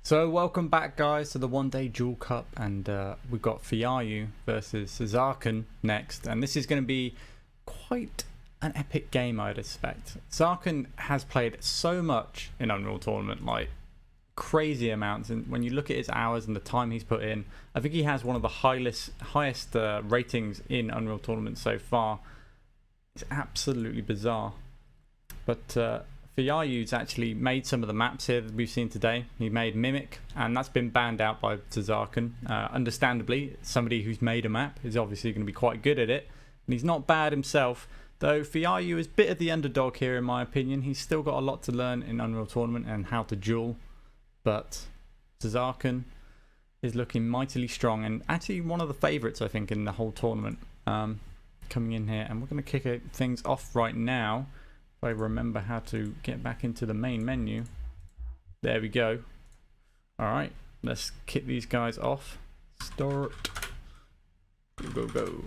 So welcome back, guys, to the one-day duel cup, and we've got Fjaru versus Szarken next, and this is going to be quite an epic game, I'd expect. Szarken has played so much in Unreal Tournament, like crazy amounts, and when you look at his hours and the time he's put in, I think he has one of the highest ratings in Unreal Tournament so far. It's absolutely bizarre. But Fjaru's actually made some of the maps here that we've seen today. He made Mimic, and that's been banned out by Szarken. Understandably, somebody who's made a map is obviously going to be quite good at it, and he's not bad himself, though Fjaru is a bit of the underdog here in my opinion. He's still got a lot to learn in Unreal Tournament and how to duel, but Szarken is looking mightily strong, and actually one of the favourites I think in the whole tournament, coming in here. And we're going to kick things off right now. If I remember how to get back into the main menu. There we go. Alright, let's kick these guys off. Start. Go.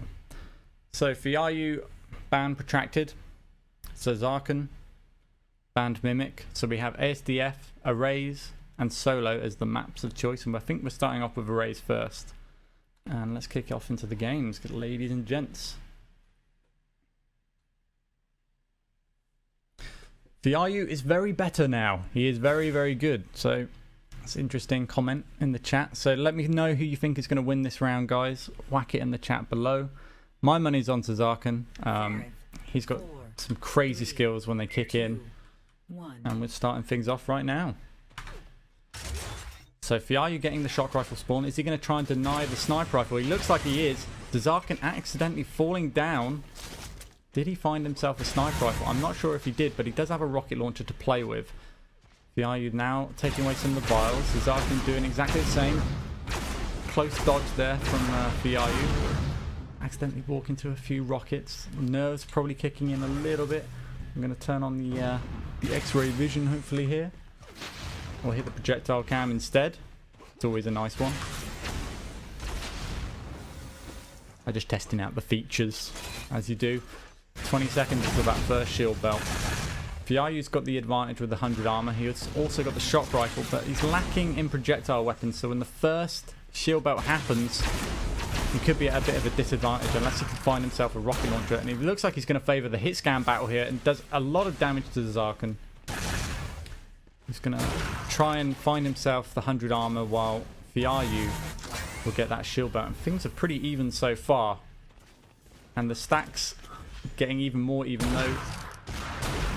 So Fjaru, ban protracted. Szarken, banned Mimic. So we have ASDF, Arrays, and Solo as the maps of choice. And I think we're starting off with Arrays first. And let's kick off into the games, ladies and gents. Fjaru is very better now. He is very, very good. So that's an interesting comment in the chat. So let me know who you think is going to win this round, guys. Whack it in the chat below. My money's on Szarken. He's got some crazy skills when they kick in. And we're starting things off right now. So Fjaru getting the shock rifle spawn. Is he going to try and deny the sniper rifle? He looks like he is. Szarken accidentally falling down. Did he find himself a sniper rifle? I'm not sure if he did, but he does have a rocket launcher to play with. Fjaru now taking away some of the vials. Szarken doing exactly the same. Close dodge there from Fjaru. Accidentally walk into a few rockets. Nerves probably kicking in a little bit. I'm going to turn on the X-ray vision hopefully here. We'll hit the projectile cam instead. It's always a nice one. I'm just testing out the features, as you do. 20 seconds until that first shield belt. Fjaru's got the advantage with the 100 armor. He's also got the shock rifle, but he's lacking in projectile weapons. So when the first shield belt happens, he could be at a bit of a disadvantage unless he can find himself a rocket launcher. And it looks like he's going to favour the hit scan battle here and does a lot of damage to Szarken. He's going to try and find himself the 100 armor while Fjaru will get that shield belt. And things are pretty even so far. And the stacks getting even more even though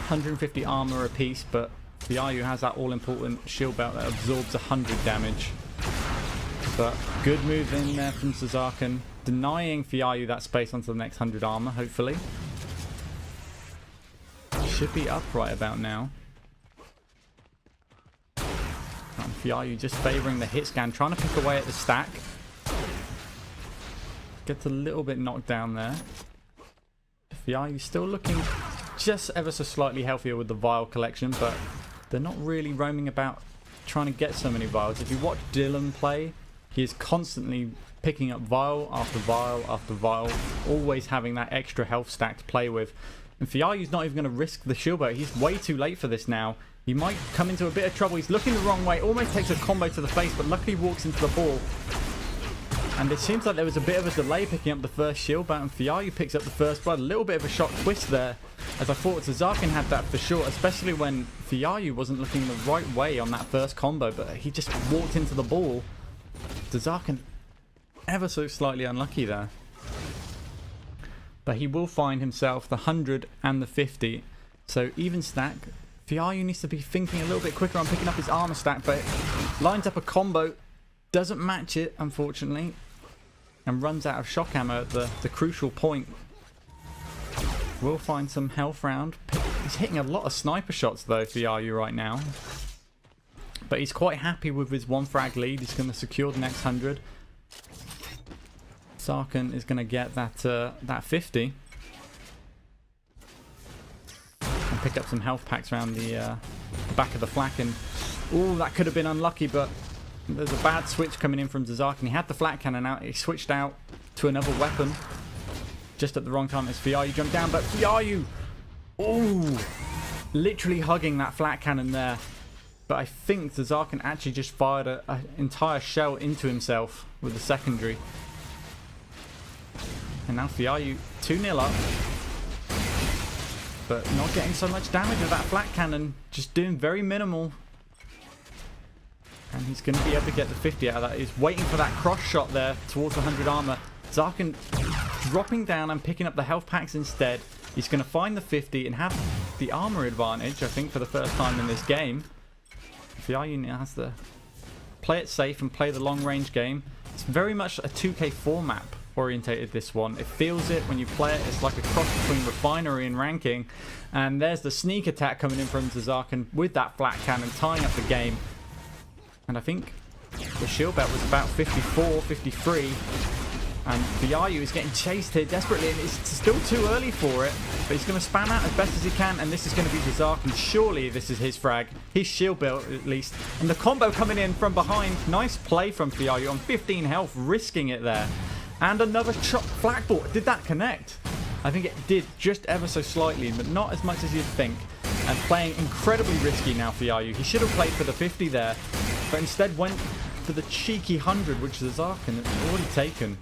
150 armor apiece, but Fjaru has that all-important shield belt that absorbs 100 damage. But good move in there from Szarken, denying Fjaru that space onto the next 100 armor, hopefully. Should be up right about now. And Fjaru just favouring the hit scan, trying to pick away at the stack. Gets a little bit knocked down there. Fjaru still looking just ever so slightly healthier with the vial collection, but they're not really roaming about trying to get so many vials. If you watch Dylan play, he is constantly picking up vial after vial after vial, always having that extra health stack to play with. And Fjaru's not even going to risk the shield belt. He's way too late for this now. He might come into a bit of trouble. He's looking the wrong way, almost takes a combo to the face, but luckily walks into the ball. And it seems like there was a bit of a delay picking up the first shield belt, and Fjaru picks up the first blood. A little bit of a shock twist there, as I thought Szarken had that for sure, especially when Fjaru wasn't looking the right way on that first combo, but he just walked into the ball. Szarken ever so slightly unlucky there. But he will find himself the 100 and the 50. So even stack. Fjaru needs to be thinking a little bit quicker on picking up his armor stack, but lines up a combo. Doesn't match it, unfortunately, and runs out of shock ammo at the crucial point. We'll find some health round. He's hitting a lot of sniper shots though, Fjaru, right now. But he's quite happy with his one frag lead. He's going to secure the next 100. Szarken is going to get that 50. And pick up some health packs around the back of the flak. And ooh, that could have been unlucky, but there's a bad switch coming in from Szarken. He had the flat cannon out. He switched out to another weapon just at the wrong time as Fjaru jumped down. But Fjaru, ooh, literally hugging that flat cannon there. But I think the Szarken actually just fired an entire shell into himself with the secondary. And now Fjaru 2-0 up. But not getting so much damage with that flat cannon. Just doing very minimal. And he's going to be able to get the 50 out of that. He's waiting for that cross shot there towards the 100 armor. Szarken dropping down and picking up the health packs instead. He's going to find the 50 and have the armor advantage, I think, for the first time in this game. Fjaru now has to play it safe and play the long range game. It's very much a 2K4 map orientated, this one. It feels it when you play it. It's like a cross between Refinery and Ranking. And there's the sneak attack coming in from Szarken with that flat cannon, tying up the game. And I think the shield belt was about 54, 53. And Fjaru is getting chased here desperately, and it's still too early for it. But he's going to spam out as best as he can, and this is going to be Szarken. Surely this is his frag. His shield belt, at least. And the combo coming in from behind. Nice play from Fjaru on 15 health, risking it there. And another chop flakball. Did that connect? I think it did, just ever so slightly, but not as much as you'd think. And playing incredibly risky now, Fjaru. He should have played for the 50 there, but instead went for the cheeky 100, which the Szarken had already taken.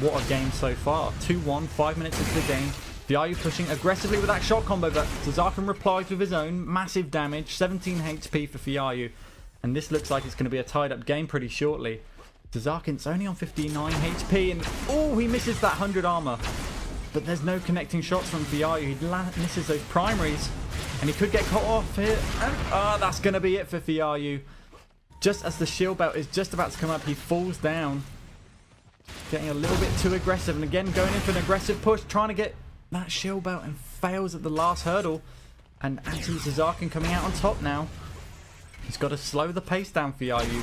What a game so far. 2-1, 5 minutes into the game. Fjaru pushing aggressively with that shot combo, but Szarken replies with his own massive damage. 17 HP for Fjaru. And this looks like it's going to be a tied up game pretty shortly. Szarken's only on 59 HP, and oh, he misses that 100 armor. But there's no connecting shots from Fjaru. He misses those primaries, and he could get caught off here. And that's going to be it for Fjaru. Just as the shield belt is just about to come up, he falls down. Getting a little bit too aggressive, and again going in for an aggressive push, trying to get that shield belt, and fails at the last hurdle. And actually Szarken coming out on top now. He's got to slow the pace down for Fjaru.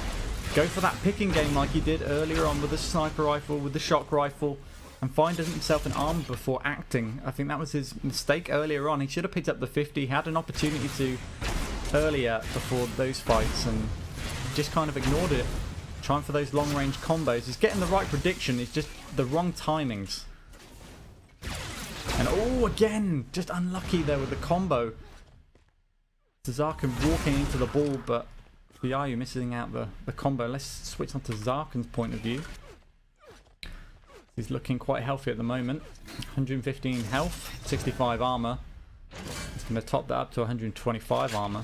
Go for that picking game like he did earlier on with the sniper rifle, with the shock rifle, and find himself an armor before acting. I think that was his mistake earlier on. He should have picked up the 50. He had an opportunity to earlier before those fights, and just kind of ignored it. Trying for those long range combos. He's getting the right prediction. It's just the wrong timings. And oh, again, just unlucky there with the combo. Szarken walking into the ball, but Fjaru missing out the combo. Let's switch on to Szarken's point of view. He's looking quite healthy at the moment. 115 health, 65 armor. He's going to top that up to 125 armor.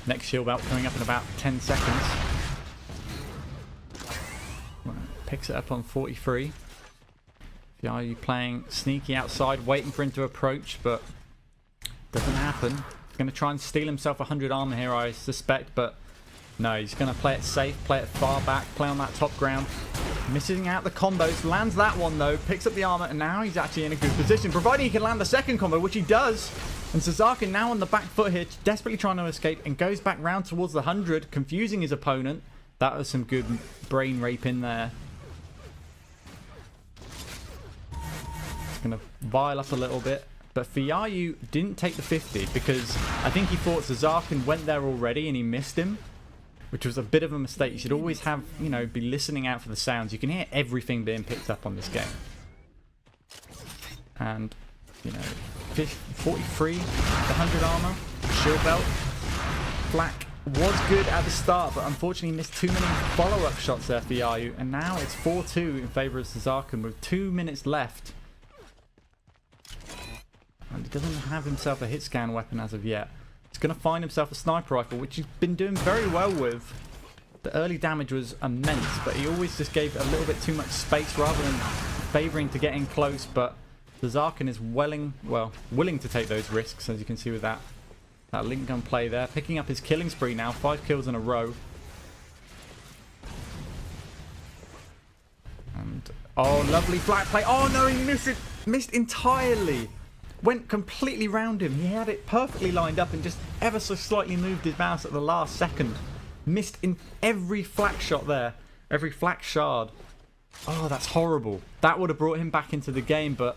Next shield belt coming up in about 10 seconds. Picks it up on 43. Fjaru playing sneaky outside, waiting for him to approach, but doesn't happen. He's going to try and steal himself 100 armor here, I suspect, but no, he's going to play it safe, play it far back, play on that top ground. Missing out the combos, lands that one though, picks up the armor, and now he's actually in a good position, providing he can land the second combo, which he does. And Szarken now on the back foot here, desperately trying to escape, and goes back round towards the 100, confusing his opponent. That was some good brain rape in there. It's going to vial up a little bit. But Fjaru didn't take the 50 because I think he thought Szarken went there already and he missed him, which was a bit of a mistake. You should always have, you know, be listening out for the sounds. You can hear everything being picked up on this game. And, you know, 43, the 100 armor, shield belt. Flak was good at the start, but unfortunately missed too many follow-up shots there for Fjaru. And now it's 4-2 in favour of Szarken with 2 minutes left. And he doesn't have himself a hit scan weapon as of yet. He's going to find himself a sniper rifle, which he's been doing very well with. The early damage was immense, but he always just gave a little bit too much space rather than favouring to get in close. But Szarken is willing to take those risks, as you can see with that link gun play there. Picking up his killing spree now, 5 kills in a row. And oh, lovely flat play. Oh no, he missed entirely. Went completely round him. He had it perfectly lined up and just ever so slightly moved his mouse at the last second. Missed in every flak shot there. Every flak shard. Oh, that's horrible. That would have brought him back into the game, but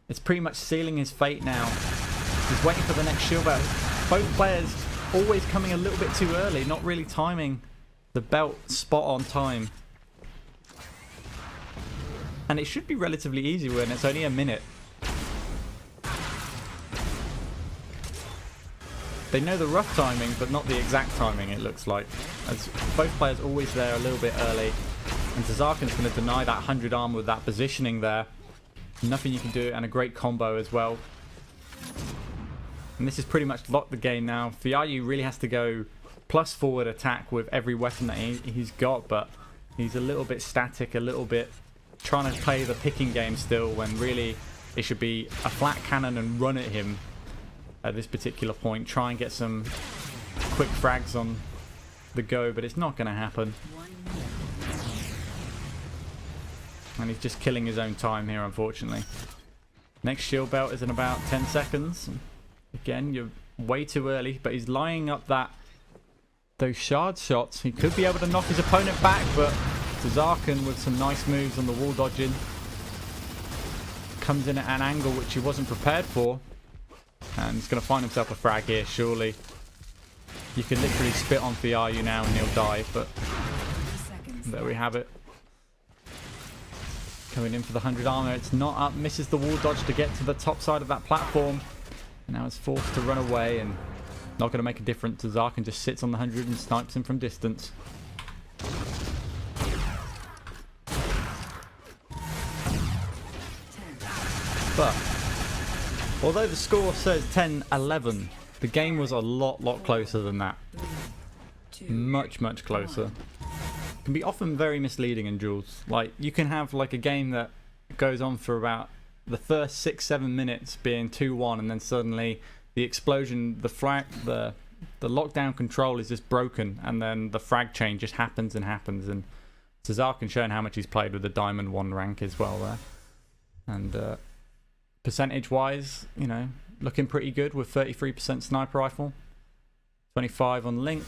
it's pretty much sealing his fate now. He's waiting for the next shield belt. Both players always coming a little bit too early, not really timing the belt spot on time. And it should be relatively easy when it's only a minute. They know the rough timing, but not the exact timing, it looks like. As both players always there a little bit early. And Szarken's going to deny that 100 armor with that positioning there. Nothing you can do, and a great combo as well. And this has pretty much locked the game now. Fjaru really has to go plus forward attack with every weapon that he's got, but he's a little bit static, a little bit trying to play the picking game still, when really it should be a flat cannon and run at him at this particular point. Try and get some quick frags on the go, but it's not going to happen. And he's just killing his own time here, unfortunately. Next shield belt is in about 10 seconds. Again, you're way too early, but he's lining up those shard shots. He could be able to knock his opponent back, but Szarken with some nice moves on the wall dodging. Comes in at an angle which he wasn't prepared for. And he's going to find himself a frag here, surely. You can literally spit on Fjaru now and he'll die, but there we have it. Coming in for the 100 armor. It's not up. Misses the wall dodge to get to the top side of that platform. Now it's forced to run away and not going to make a difference. Szarken just sits on the 100 and snipes him from distance. But although the score says 10-11, the game was a lot closer than that. Much closer. Can be often very misleading in duels. Like, you can have like a game that goes on for about the first 6-7 minutes being 2-1, and then suddenly the explosion, the lockdown control is just broken, and then the frag chain just happens and happens. And Szarken showing how much he's played with the Diamond 1 rank as well there. And percentage wise, you know, looking pretty good with 33% sniper rifle, 25 on Link.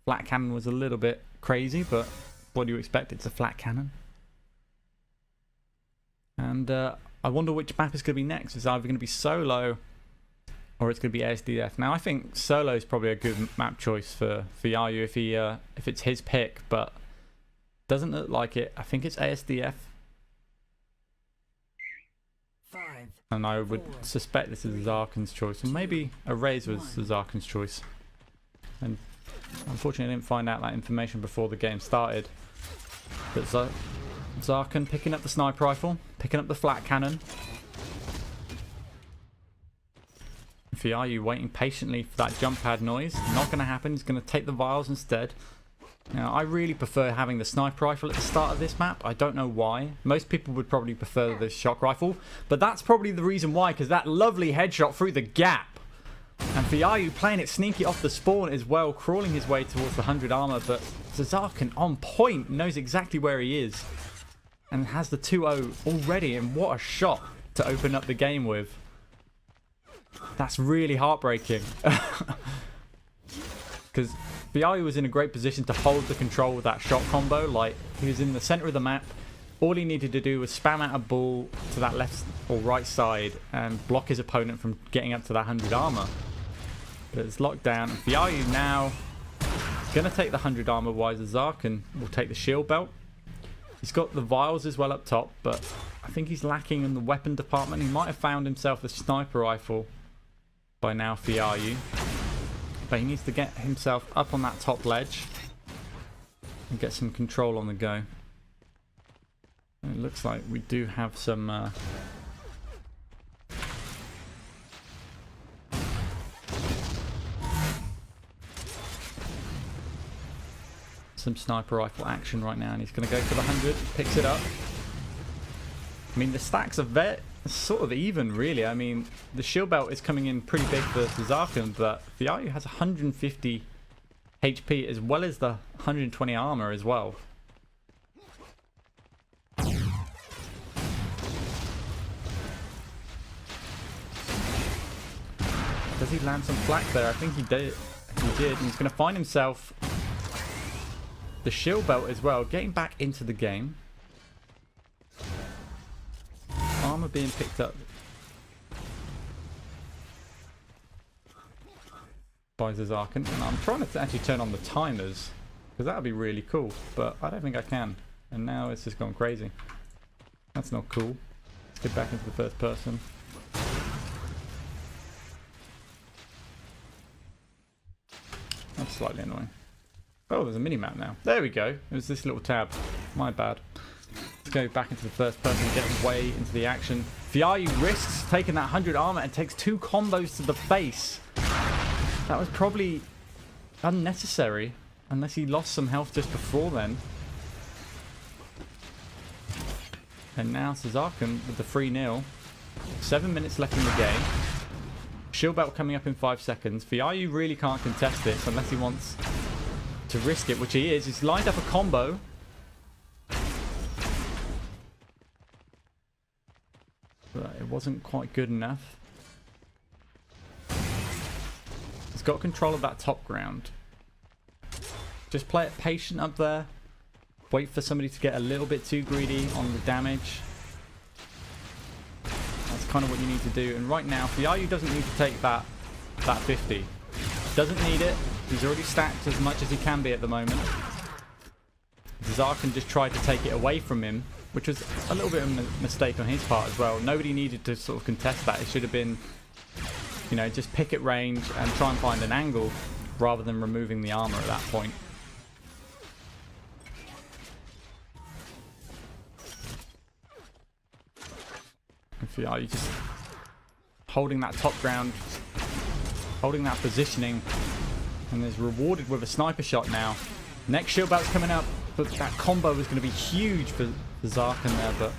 Flat cannon was a little bit crazy, but what do you expect? It's a flat cannon. And I wonder which map is going to be next. It's either going to be solo or it's going to be ASDF. Now I think solo is probably a good map choice for Fjaru if it's his pick, but doesn't look like it. I think it's ASDF. And I would suspect this is Szarken's choice, or maybe a raise was Szarken's choice. And unfortunately I didn't find out that information before the game started. But Szarken picking up the sniper rifle, picking up the flat cannon. Fjaru waiting patiently for that jump pad noise. Not going to happen. He's going to take the vials instead. Now, I really prefer having the sniper rifle at the start of this map. I don't know why. Most people would probably prefer the shock rifle, but that's probably the reason why, because that lovely headshot through the gap. And Fjaru playing it sneaky off the spawn as well, crawling his way towards the 100 armor, but Szarken on point, knows exactly where he is, and has the 2-0 already, and what a shot to open up the game with. That's really heartbreaking. Because Fjaru was in a great position to hold the control with that shot combo. Like, he was in the center of the map. All he needed to do was spam out a ball to that left or right side and block his opponent from getting up to that 100 armor. But it's locked down. Fjaru now is going to take the 100 armor, while Szarken will take the shield belt. He's got the vials as well up top, but I think he's lacking in the weapon department. He might have found himself a sniper rifle by now, Fjaru. But he needs to get himself up on that top ledge and get some control on the go. And it looks like we do have some sniper rifle action right now, and he's going to go for the 100, picks it up. I mean, the stacks are sort of even, really. I mean, the shield belt is coming in pretty big for Szarken, but Fjaru has 150 HP as well as the 120 armor as well. Does he land some flak there? I think he did. And he's going to find himself the shield belt as well, getting back into the game. Armor being picked up. by Szarken. And I'm trying to actually turn on the timers, because that would be really cool, but I don't think I can. And now it's just gone crazy. That's not cool. Let's get back into the first person. That's slightly annoying. Oh, there's a mini-map now. There we go. It was this little tab. My bad. Let's go back into the first person and get way into the action. Fjaru risks taking that 100 armor and takes 2 combos to the face. That was probably unnecessary, unless he lost some health just before then. And now Szarken with the 3-0. 7 minutes left in the game. Shield belt coming up in 5 seconds. Fjaru really can't contest this unless he wants to risk it, which he is. He's lined up a combo. But it wasn't quite good enough. He's got control of that top ground. Just play it patient up there. Wait for somebody to get a little bit too greedy on the damage. That's kind of what you need to do. And right now, Fjaru doesn't need to take that 50. Doesn't need it. He's already stacked as much as he can be at the moment. Szarken just tried to take it away from him, which was a little bit of a mistake on his part as well. Nobody needed to sort of contest that. It should have been, you know, just pick at range and try and find an angle rather than removing the armor at that point. And Fjaru just holding that top ground, holding that positioning, and is rewarded with a sniper shot now. Next shield belt's coming up, but that combo was going to be huge for Szarken there, but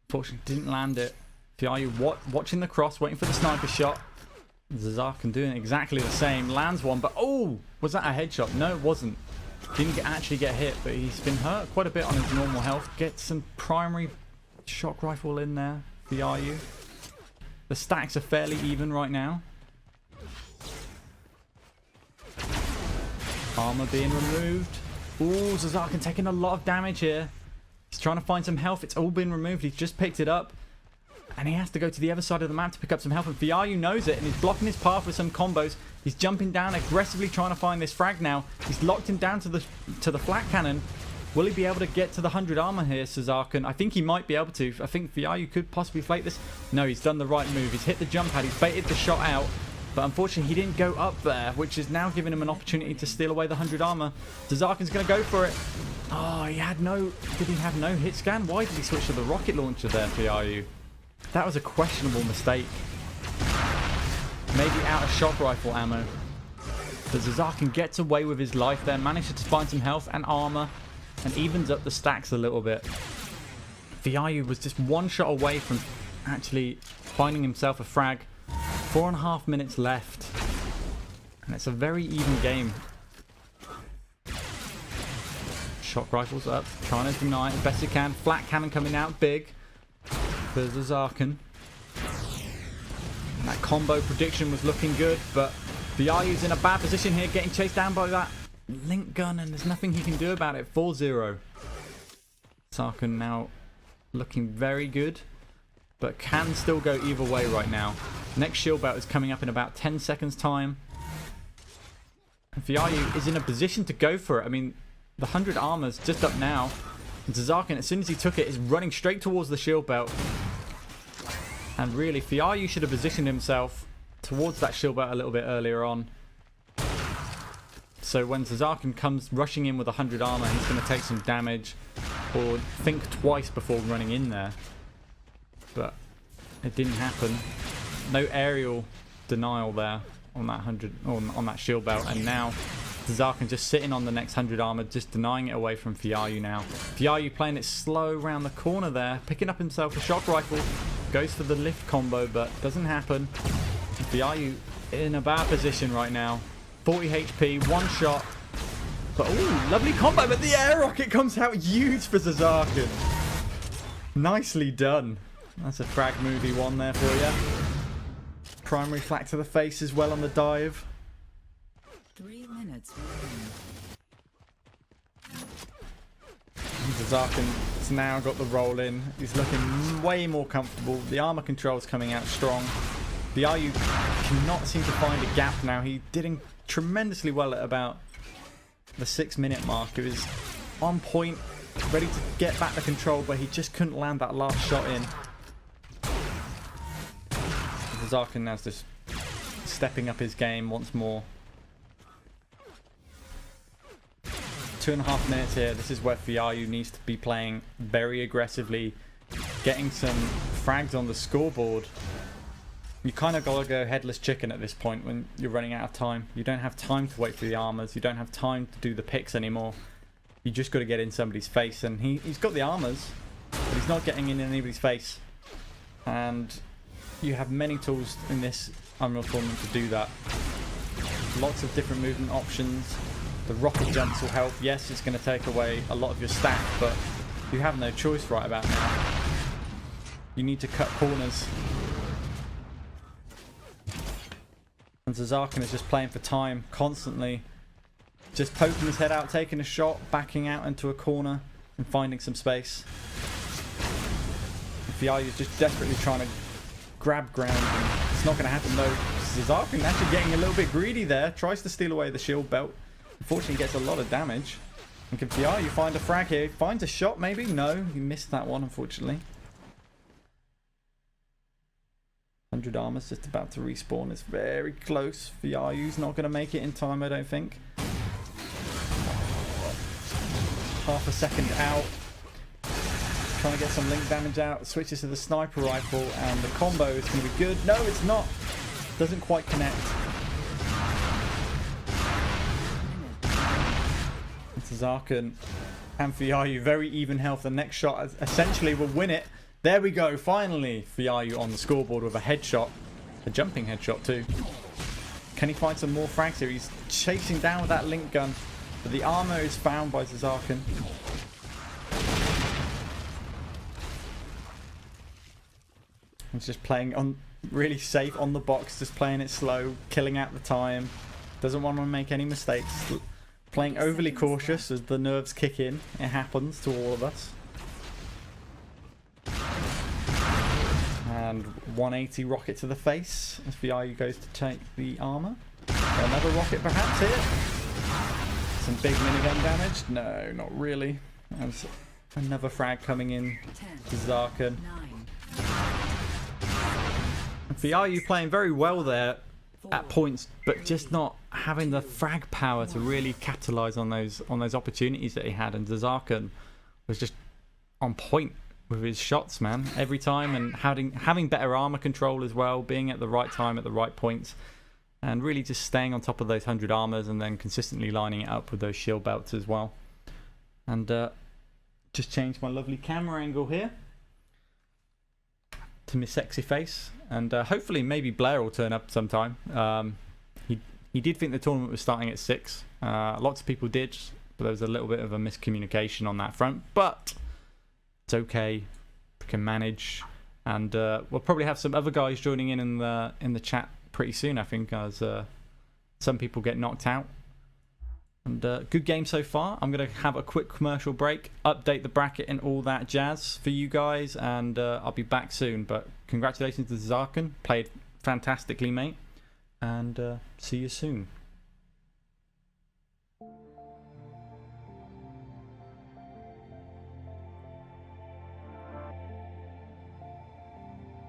unfortunately didn't land it. Fjaru watching the cross, waiting for the sniper shot. Szarken doing exactly the same, lands one, but oh, was that a headshot? No, it wasn't. Didn't actually get hit, but he's been hurt quite a bit on his normal health. Gets some primary shock rifle in there, Fjaru. The stacks are fairly even right now. Armor being removed. Ooh, Szarken taking a lot of damage here. He's trying to find some health. It's all been removed. He's just picked it up. And he has to go to the other side of the map to pick up some health. And Fjaru knows it and he's blocking his path with some combos. He's jumping down, aggressively trying to find this frag now. He's locked him down to the flat cannon. Will he be able to get to the 100 armor here, Szarken? I think he might be able to. I think Fjaru could possibly flake this. No, he's done the right move. He's hit the jump pad. He's baited the shot out. But unfortunately, he didn't go up there, which is now giving him an opportunity to steal away the 100 armor. Szarken's going to go for it. Oh, he had no... Did he have no hit scan? Why did he switch to the rocket launcher there, Fjaru? That was a questionable mistake. Maybe out of shock rifle ammo. But Szarken gets away with his life there. Manages to find some health and armor. And evens up the stacks a little bit. Fjaru was just one shot away from actually finding himself a frag. 4.5 minutes left. And it's a very even game. Shock rifles up. Trying to deny it as best he can. Flat cannon coming out big for Szarken. That combo prediction was looking good, but Fjaru's in a bad position here, getting chased down by that link gun, and there's nothing he can do about it. 4-0. Szarken now looking very good, but can still go either way right now. Next shield belt is coming up in about 10 seconds time. And Fjaru is in a position to go for it. I mean, the 100 armor's just up now. And Szarken, as soon as he took it, is running straight towards the shield belt. And really, Fjaru should have positioned himself towards that shield belt a little bit earlier on. So when Szarken comes rushing in with 100 armor, he's going to take some damage. Or think twice before running in there. But it didn't happen. No aerial denial there on that 100 on that shield belt, and now Szarken just sitting on the next 100 armor, just denying it away from Fjaru now. Fjaru playing it slow around the corner there, picking up himself a shock rifle, goes for the lift combo, but doesn't happen. Fjaru in a bad position right now. 40 HP, one shot. But ooh, lovely combo, but the air rocket comes out huge for Szarken. Nicely done. That's a frag movie one there for you. Primary flak to the face as well on the dive. 3 minutes. Szarken's now got the roll in. He's looking way more comfortable. The armor control's coming out strong. Fjaru cannot seem to find a gap now. He did tremendously well at about the 6-minute mark. It was on point, ready to get back the control, but he just couldn't land that last shot in. Szarken now's just stepping up his game once more. 2.5 minutes here. This is where Fjaru needs to be playing very aggressively, getting some frags on the scoreboard. You kind of got to go headless chicken at this point when you're running out of time. You don't have time to wait for the armors. You don't have time to do the picks anymore. You just got to get in somebody's face. And he's got the armors, but he's not getting in anybody's face. And you have many tools in this Unreal Tournament to do that. Lots of different movement options. The rocket jumps will help. Yes, it's going to take away a lot of your stack, but you have no choice right about now. You need to cut corners. And Szarken is just playing for time constantly. Just poking his head out, taking a shot, backing out into a corner and finding some space. Fjaru is just desperately trying to grab ground. And it's not going to happen though. Szarken actually getting a little bit greedy there. Tries to steal away the shield belt. Unfortunately gets a lot of damage. And can Fjaru find a frag here? Finds a shot maybe? No, he missed that one unfortunately. 100 armor's just about to respawn. It's very close. Fjaru's not going to make it in time, I don't think. Half a second out. Trying to get some link damage out. Switches to the sniper rifle and the combo is going to be good. No, it's not. Doesn't quite connect. It's Szarken and Fjaru. Very even health. The next shot essentially will win it. There we go, finally! Fjaru on the scoreboard with a headshot. A jumping headshot too. Can he find some more frags here? He's chasing down with that link gun. But the armor is found by Szarken. He's just playing on really safe on the box, just playing it slow, killing out the time. Doesn't want to make any mistakes. Playing overly cautious as the nerves kick in. It happens to all of us. And 180 rocket to the face as Fjaru goes to take the armor. Another rocket perhaps here. Some big minigun damage. No, not really. There's another frag coming in to Szarken. Fjaru playing very well there at points, but just not having the frag power to really capitalize on those opportunities that he had. And Szarken was just on point with his shots, man, every time, and having better armor control as well, being at the right time at the right points, and really just staying on top of those 100 armors and then consistently lining it up with those shield belts as well. And just changed my lovely camera angle here to my sexy face, and hopefully maybe Blair will turn up sometime. He did think the tournament was starting at 6. Lots of people did, but there was a little bit of a miscommunication on that front, but it's okay, we can manage, and we'll probably have some other guys joining in the chat pretty soon, I think, as some people get knocked out. And good game so far. I'm going to have a quick commercial break, update the bracket and all that jazz for you guys, and I'll be back soon. But congratulations to Szarken, played fantastically, mate, and see you soon.